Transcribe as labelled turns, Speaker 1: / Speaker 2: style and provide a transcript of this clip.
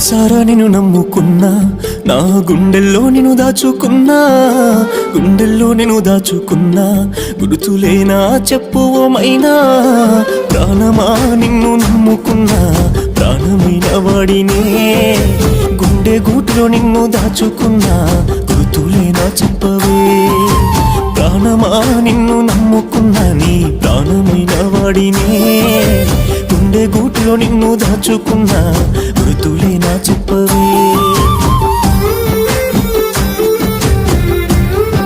Speaker 1: మనసారా నిన్ను నమ్ముకున్నా, నా గుండెల్లో నిన్ను దాచుకున్నా, గుండెల్లో నిన్ను దాచుకున్నా, గుర్తులేనా చెప్పు ఓ మైనా. ప్రాణమా నిన్ను నమ్ముకున్నా, ప్రాణమైన వాడినే, గుండె గూటిలో నిన్ను దాచుకున్నా, గుర్తులేనా చెప్పు